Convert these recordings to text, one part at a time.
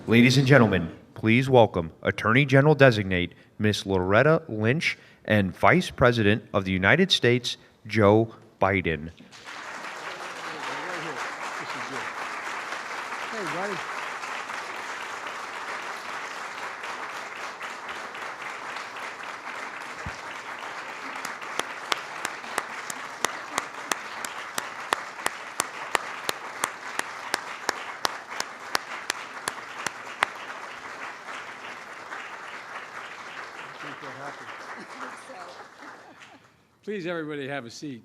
Ladies and gentlemen, please welcome Attorney General Designate Ms. Loretta Lynch and Vice President of the United States, Joe Biden. Hey, buddy. Please, everybody, have a seat.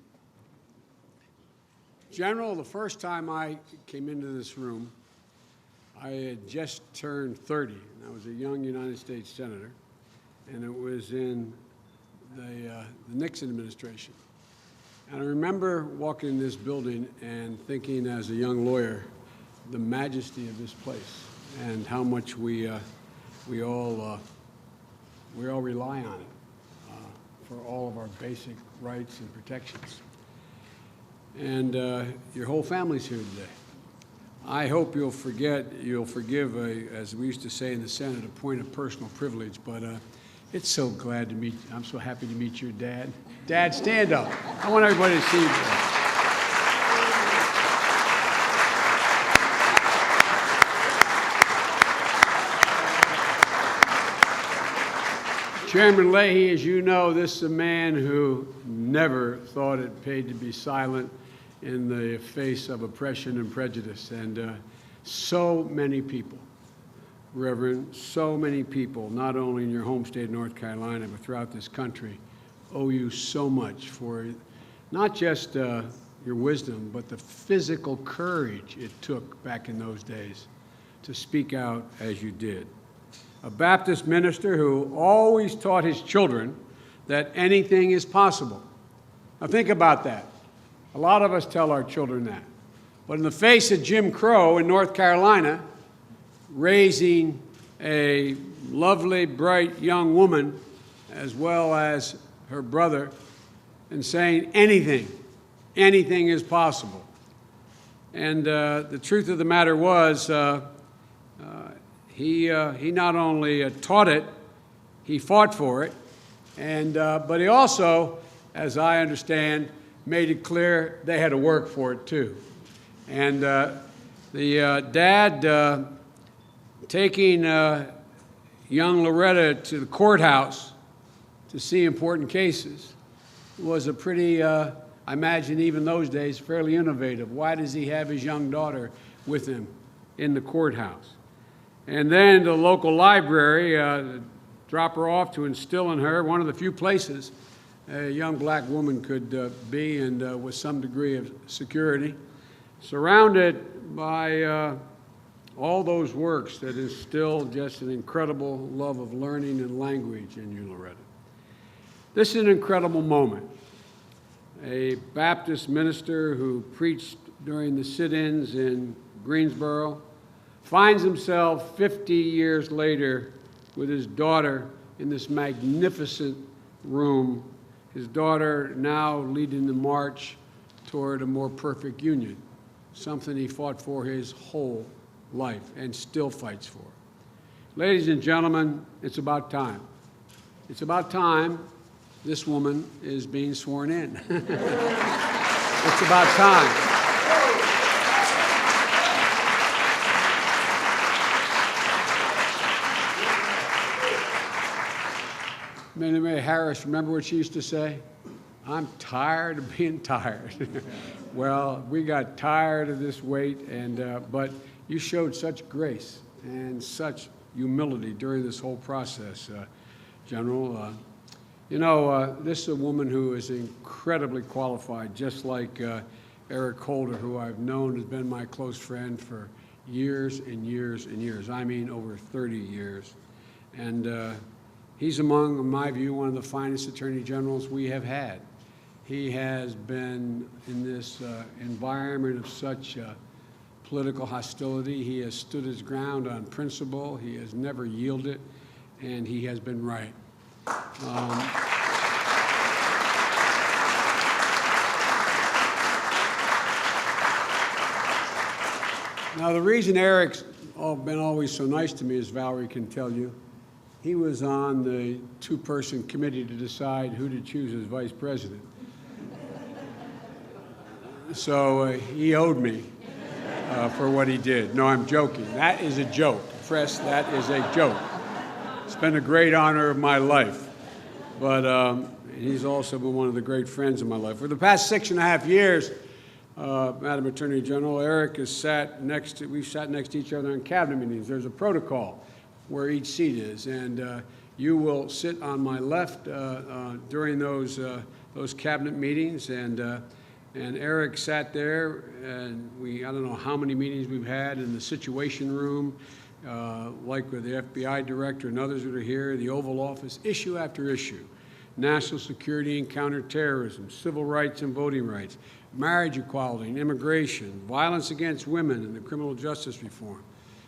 General, the first time I came into this room, I had just turned 30. And I was a young United States Senator, and it was in the Nixon administration. And I remember walking in this building and thinking as a young lawyer, the majesty of this place and how much we all rely on it for all of our basic rights and protections. And your whole family's here today. I hope you'll forgive, as we used to say in the Senate, a point of personal privilege, but it's so glad to meet you. I'm so happy to meet your dad. Dad, stand up. I want everybody to see you. Chairman Leahy, as you know, this is a man who never thought it paid to be silent in the face of oppression and prejudice. And so many people, Reverend, so many people, not only in your home state of North Carolina, but throughout this country, owe you so much for not just your wisdom, but the physical courage it took back in those days to speak out as you did. A Baptist minister who always taught his children that anything is possible. Now think about that. A lot of us tell our children that. But in the face of Jim Crow in North Carolina, raising a lovely, bright young woman as well as her brother and saying anything is possible. And the truth of the matter was, he not only taught it, he fought for it, and but he also, as I understand, made it clear they had to work for it too. And the dad taking young Loretta to the courthouse to see important cases was a pretty, I imagine even those days, fairly innovative. Why does he have his young daughter with him in the courthouse? And then the local library, drop her off to instill in her one of the few places a young black woman could be, and with some degree of security, surrounded by all those works that instill just an incredible love of learning and language in you, Loretta. This is an incredible moment. A Baptist minister who preached during the sit-ins in Greensboro finds himself 50 years later with his daughter in this magnificent room, his daughter now leading the march toward a more perfect union, something he fought for his whole life and still fights for. Ladies and gentlemen, it's about time. It's about time this woman is being sworn in. It's about time. Mary Harris, remember what she used to say? I'm tired of being tired. Well, we got tired of this wait, but you showed such grace and such humility during this whole process, General. This is a woman who is incredibly qualified, just like Eric Holder, who I've known has been my close friend for years and years and years. I mean, over 30 years. And he's among, in my view, one of the finest attorney generals we have had. He has been in this environment of such political hostility. He has stood his ground on principle. He has never yielded, and he has been right. Now, the reason Eric's been always so nice to me, as Valerie can tell you. He was on the two-person committee to decide who to choose as vice president. So he owed me for what he did. No, I'm joking. That is a joke. Press, that is a joke. It's been a great honor of my life. But he's also been one of the great friends of my life. For the past 6.5 years, Madam Attorney General, Eric has we've sat next to each other in cabinet meetings. There's a protocol where each seat is, and you will sit on my left during those cabinet meetings, and Eric sat there, and I don't know how many meetings we've had in the Situation Room, like with the FBI director and others that are here, the Oval Office, issue after issue. National security and counterterrorism, civil rights and voting rights, marriage equality and immigration, violence against women and the criminal justice reform,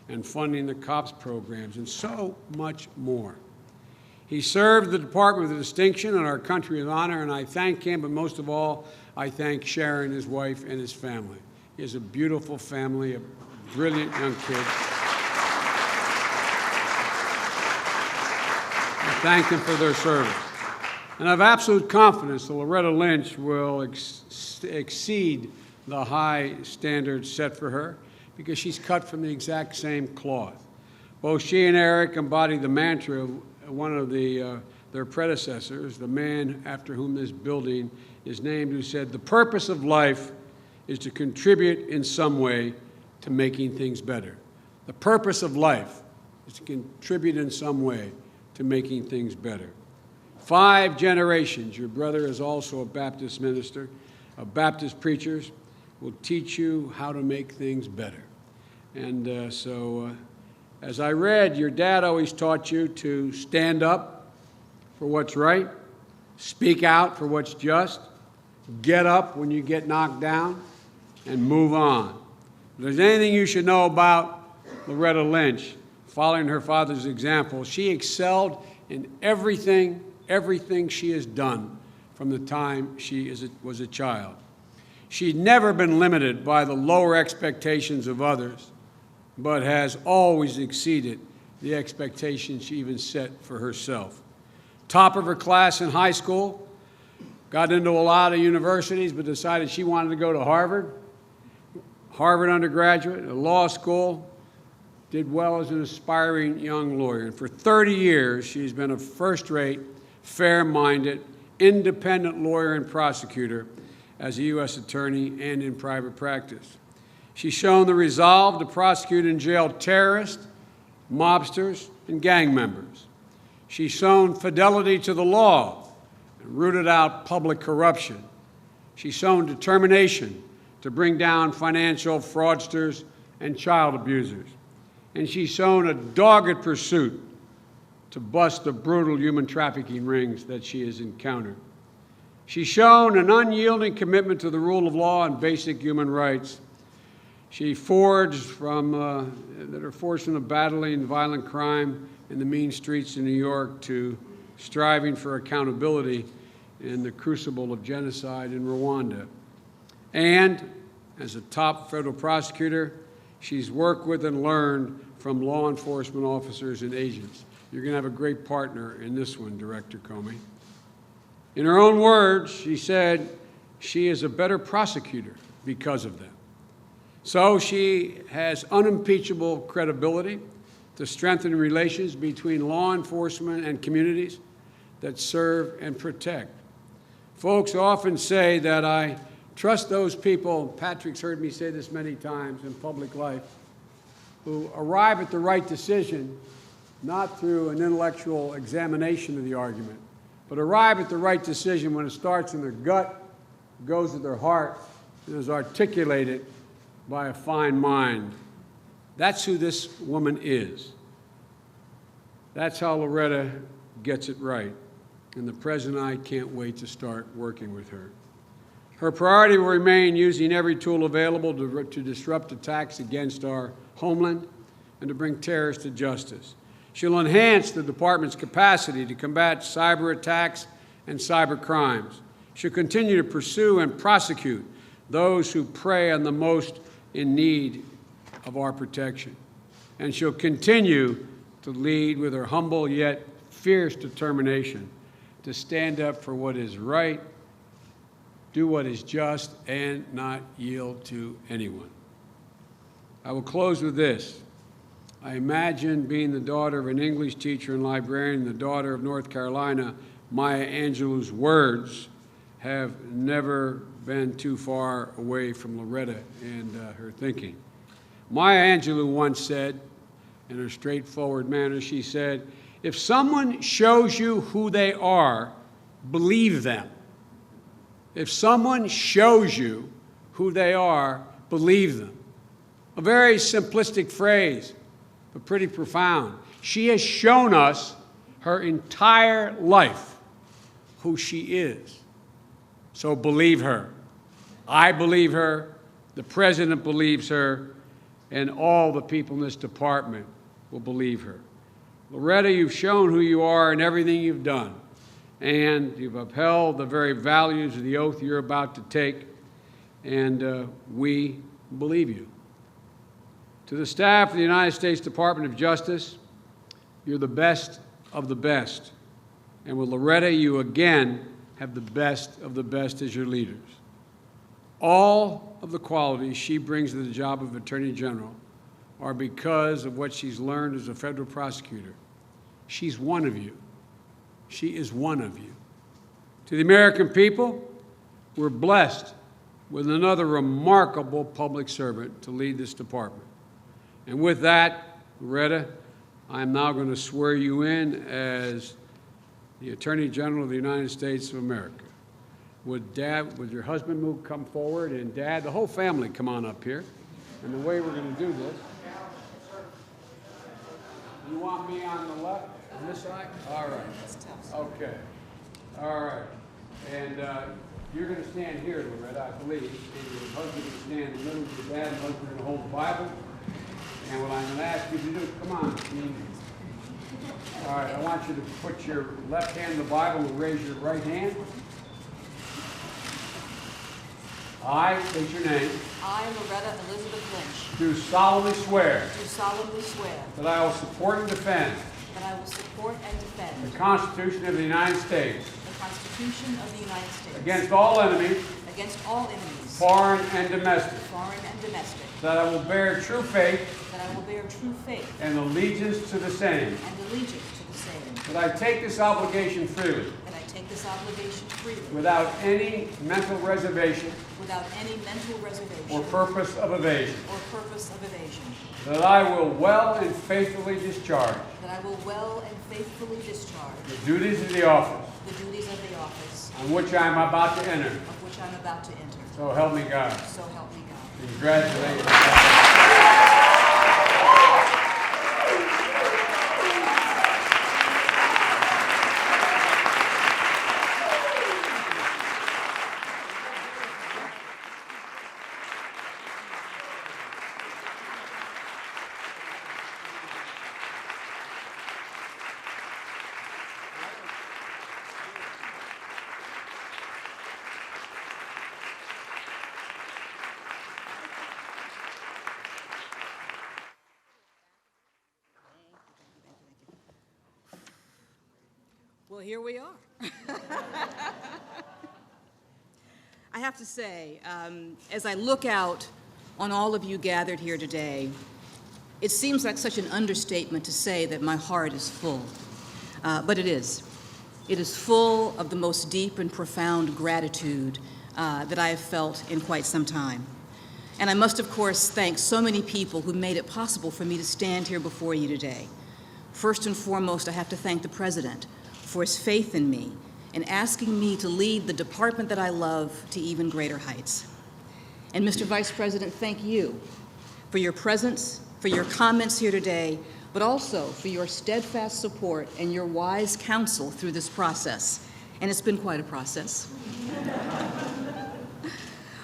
and funding the COPS programs, and so much more. He served the department with distinction and our country with honor, and I thank him, but most of all, I thank Sharon, his wife, and his family. He has a beautiful family, a brilliant young kid. I thank them for their service. And I have absolute confidence that Loretta Lynch will exceed the high standards set for her because she's cut from the exact same cloth. Both she and Eric embody the mantra of one of their predecessors, the man after whom this building is named, who said, "The purpose of life is to contribute in some way to making things better." The purpose of life is to contribute in some way to making things better. 5 generations, your brother is also a Baptist minister, of Baptist preachers, will teach you how to make things better. And as I read, your dad always taught you to stand up for what's right, speak out for what's just, get up when you get knocked down, and move on. If there's anything you should know about Loretta Lynch, following her father's example, she excelled in everything she has done from the time she was a child. She's never been limited by the lower expectations of others, but has always exceeded the expectations she even set for herself. Top of her class in high school, got into a lot of universities, but decided she wanted to go to Harvard. Harvard undergraduate, a law school, did well as an aspiring young lawyer. And for 30 years, she's been a first-rate, fair-minded, independent lawyer and prosecutor as a U.S. attorney and in private practice. She's shown the resolve to prosecute and jail terrorists, mobsters, and gang members. She's shown fidelity to the law and rooted out public corruption. She's shown determination to bring down financial fraudsters and child abusers. And she's shown a dogged pursuit to bust the brutal human trafficking rings that she has encountered. She's shown an unyielding commitment to the rule of law and basic human rights. She forged from the battling violent crime in the mean streets of New York to striving for accountability in the crucible of genocide in Rwanda. And as a top federal prosecutor, she's worked with and learned from law enforcement officers and agents. You're going to have a great partner in this one, Director Comey. In her own words, she said she is a better prosecutor because of them. So she has unimpeachable credibility to strengthen relations between law enforcement and communities that serve and protect. Folks often say that I trust those people, Patrick's heard me say this many times in public life, who arrive at the right decision not through an intellectual examination of the argument, but arrive at the right decision when it starts in their gut, goes to their heart, and is articulated by a fine mind. That's who this woman is. That's how Loretta gets it right. And the President and I can't wait to start working with her. Her priority will remain using every tool available to disrupt attacks against our homeland and to bring terrorists to justice. She'll enhance the department's capacity to combat cyber attacks and cyber crimes. She'll continue to pursue and prosecute those who prey on the most in need of our protection. and she'll continue to lead with her humble yet fierce determination to stand up for what is right, do what is just, and not yield to anyone. I will close with this. I imagine being the daughter of an English teacher and librarian, the daughter of North Carolina, Maya Angelou's words have never been too far away from Loretta and her thinking. Maya Angelou once said, in her straightforward manner, she said, "If someone shows you who they are, believe them. If someone shows you who they are, believe them." A very simplistic phrase, but pretty profound. She has shown us her entire life who she is. So believe her. I believe her, the President believes her, and all the people in this department will believe her. Loretta, you've shown who you are in everything you've done, and you've upheld the very values of the oath you're about to take, and we believe you. To the staff of the United States Department of Justice, you're the best of the best. And with Loretta, you again have the best of the best as your leaders. All of the qualities she brings to the job of Attorney General are because of what she's learned as a federal prosecutor. She's one of you. She is one of you. To the American people, we're blessed with another remarkable public servant to lead this department. And with that, Loretta, I'm now going to swear you in as the Attorney General of the United States of America. Would your husband come forward, and Dad, the whole family come on up here. And the way we're going to do this, you want me on the left, on this side? All right. Okay. All right. And you're going to stand here, Loretta, I believe. And your husband will stand in the middle of your dad, and husband are going to hold the Bible. And what I'm going to ask you to do, come on, Steve. All right, I want you to put your left hand in the Bible and raise your right hand. I, state your name. I, Loretta Elizabeth Lynch, Do solemnly swear do solemnly swear that I will support and defend that I will support and defend the Constitution of the United States the Constitution of the United States against all enemies, against all enemies, foreign and domestic, foreign and domestic, that I will bear true faith that I will bear true faith and allegiance to the same, and allegiance to the same, that I take this obligation freely, that I take this obligation freely, without any mental reservation without any mental reservation or purpose of evasion, or purpose of evasion, that I will well and faithfully discharge that I will well and faithfully discharge the duties of the office the duties of the office on which I am about to enter. of which I'm about to enter. So help me God. So help me God. Congratulations. Well, here we are. I have to say, as I look out on all of you gathered here today, it seems like such an understatement to say that my heart is full. But it is. It is full of the most deep and profound gratitude that I have felt in quite some time. And I must, of course, thank so many people who made it possible for me to stand here before you today. First and foremost, I have to thank the President for his faith in me and asking me to lead the department that I love to even greater heights. And Mr. Vice President, thank you for your presence, for your comments here today, but also for your steadfast support and your wise counsel through this process. And it's been quite a process.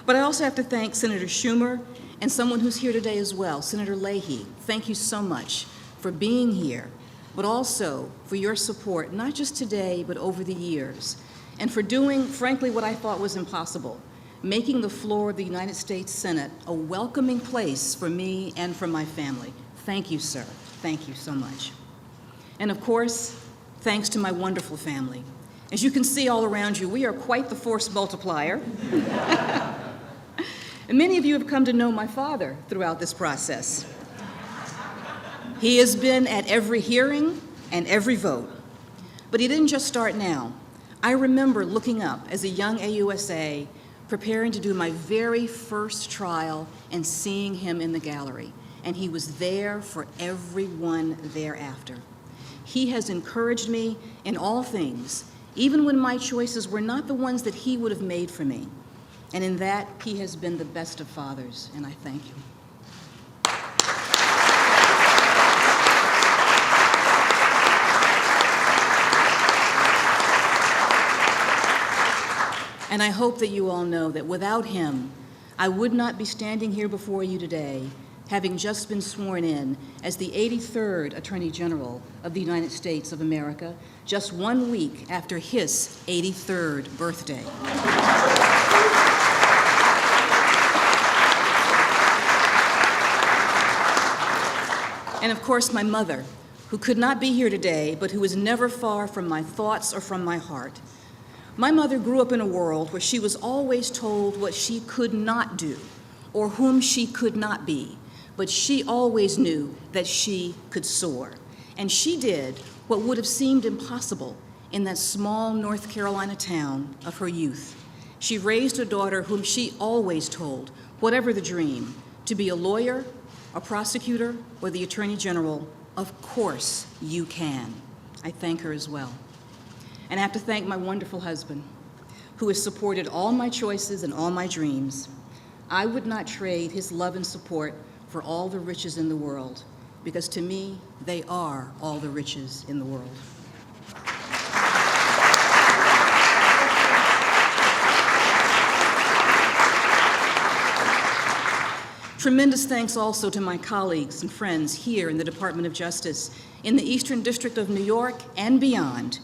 But I also have to thank Senator Schumer and someone who's here today as well, Senator Leahy. Thank you so much for being here, but also for your support, not just today, but over the years, and for doing, frankly, what I thought was impossible, making the floor of the United States Senate a welcoming place for me and for my family. Thank you, sir. Thank you so much. And of course, thanks to my wonderful family. As you can see all around you, we are quite the force multiplier. And many of you have come to know my father throughout this process. He has been at every hearing and every vote. But he didn't just start now. I remember looking up as a young AUSA, preparing to do my very first trial and seeing him in the gallery. And he was there for everyone thereafter. He has encouraged me in all things, even when my choices were not the ones that he would have made for me. And in that, he has been the best of fathers, and I thank you. And I hope that you all know that without him, I would not be standing here before you today, having just been sworn in as the 83rd Attorney General of the United States of America, just 1 week after his 83rd birthday. And of course, my mother, who could not be here today, but who is never far from my thoughts or from my heart. My mother grew up in a world where she was always told what she could not do or whom she could not be, but she always knew that she could soar. And she did what would have seemed impossible in that small North Carolina town of her youth. She raised a daughter whom she always told, whatever the dream, to be a lawyer, a prosecutor, or the Attorney General. Of course you can. I thank her as well. And I have to thank my wonderful husband, who has supported all my choices and all my dreams. I would not trade his love and support for all the riches in the world, because to me, they are all the riches in the world. Tremendous thanks also to my colleagues and friends here in the Department of Justice, in the Eastern District of New York and beyond.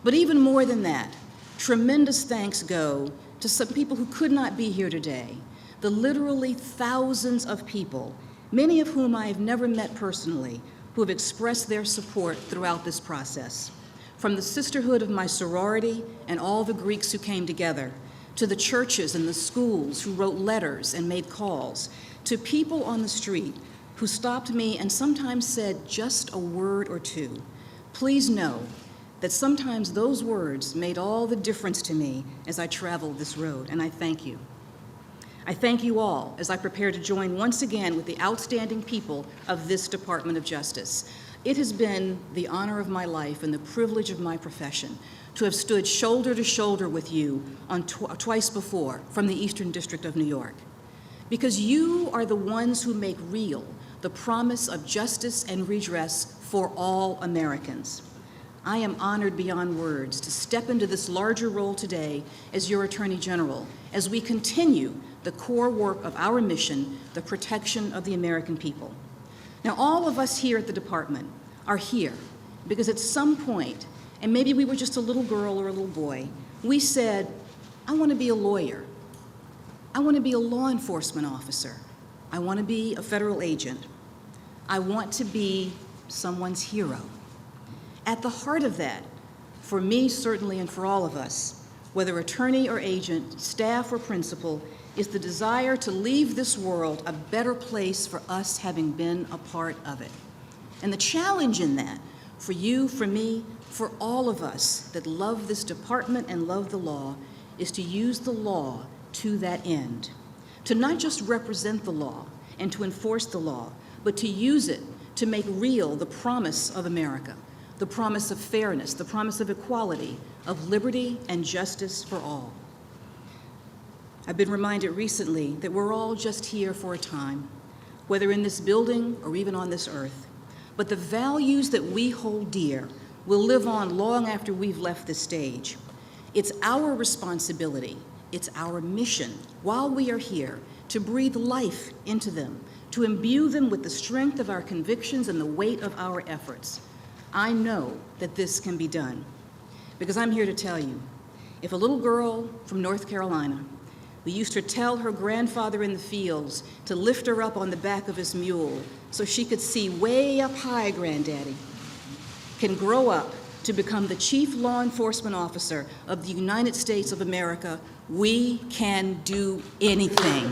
But even more than that, tremendous thanks go to some people who could not be here today, the literally thousands of people, many of whom I have never met personally, who have expressed their support throughout this process. From the sisterhood of my sorority and all the Greeks who came together, to the churches and the schools who wrote letters and made calls, to people on the street who stopped me and sometimes said just a word or two. Please know that sometimes those words made all the difference to me as I traveled this road, and I thank you. I thank you all as I prepare to join once again with the outstanding people of this Department of Justice. It has been the honor of my life and the privilege of my profession to have stood shoulder to shoulder with you on twice before from the Eastern District of New York. Because you are the ones who make real the promise of justice and redress for all Americans. I am honored beyond words to step into this larger role today as your Attorney General as we continue the core work of our mission, the protection of the American people. Now, all of us here at the department are here because at some point, and maybe we were just a little girl or a little boy, we said, I want to be a lawyer. I want to be a law enforcement officer. I want to be a federal agent. I want to be someone's hero. At the heart of that, for me certainly and for all of us, whether attorney or agent, staff or principal, is the desire to leave this world a better place for us having been a part of it. And the challenge in that, for you, for me, for all of us that love this department and love the law, is to use the law to that end. To not just represent the law and to enforce the law, but to use it to make real the promise of America, the promise of fairness, the promise of equality, of liberty and justice for all. I've been reminded recently that we're all just here for a time, whether in this building or even on this earth. But the values that we hold dear will live on long after we've left this stage. It's our responsibility, it's our mission while we are here to breathe life into them, to imbue them with the strength of our convictions and the weight of our efforts. I know that this can be done because I'm here to tell you, if a little girl from North Carolina We used to tell her grandfather in the fields to lift her up on the back of his mule so she could see way up high, Granddaddy. Can grow up to become the chief law enforcement officer of the United States of America. We can do anything.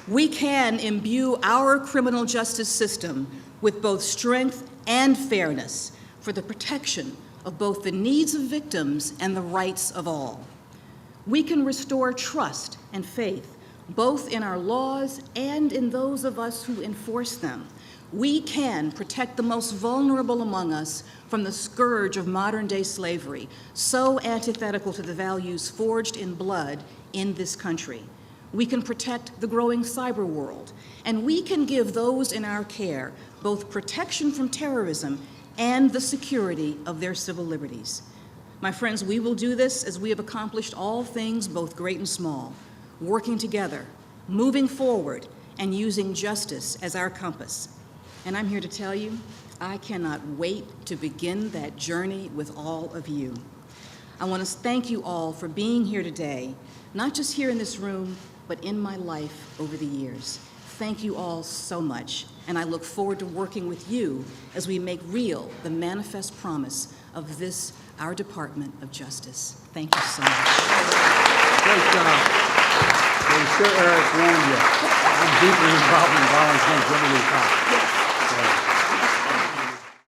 We can imbue our criminal justice system with both strength and fairness for the protection of both the needs of victims and the rights of all. We can restore trust and faith, both in our laws and in those of us who enforce them. We can protect the most vulnerable among us from the scourge of modern-day slavery, so antithetical to the values forged in blood in this country. We can protect the growing cyber world, and we can give those in our care both protection from terrorism and the security of their civil liberties. My friends, we will do this as we have accomplished all things, both great and small, working together, moving forward, and using justice as our compass. And I'm here to tell you, I cannot wait to begin that journey with all of you. I want to thank you all for being here today, not just here in this room, but in my life over the years. Thank you all so much, and I look forward to working with you as we make real the manifest promise of this, our Department of Justice. Thank you so much. Great job. I'm sure Eric warned you. I'm deeply involved in violence against women and cops.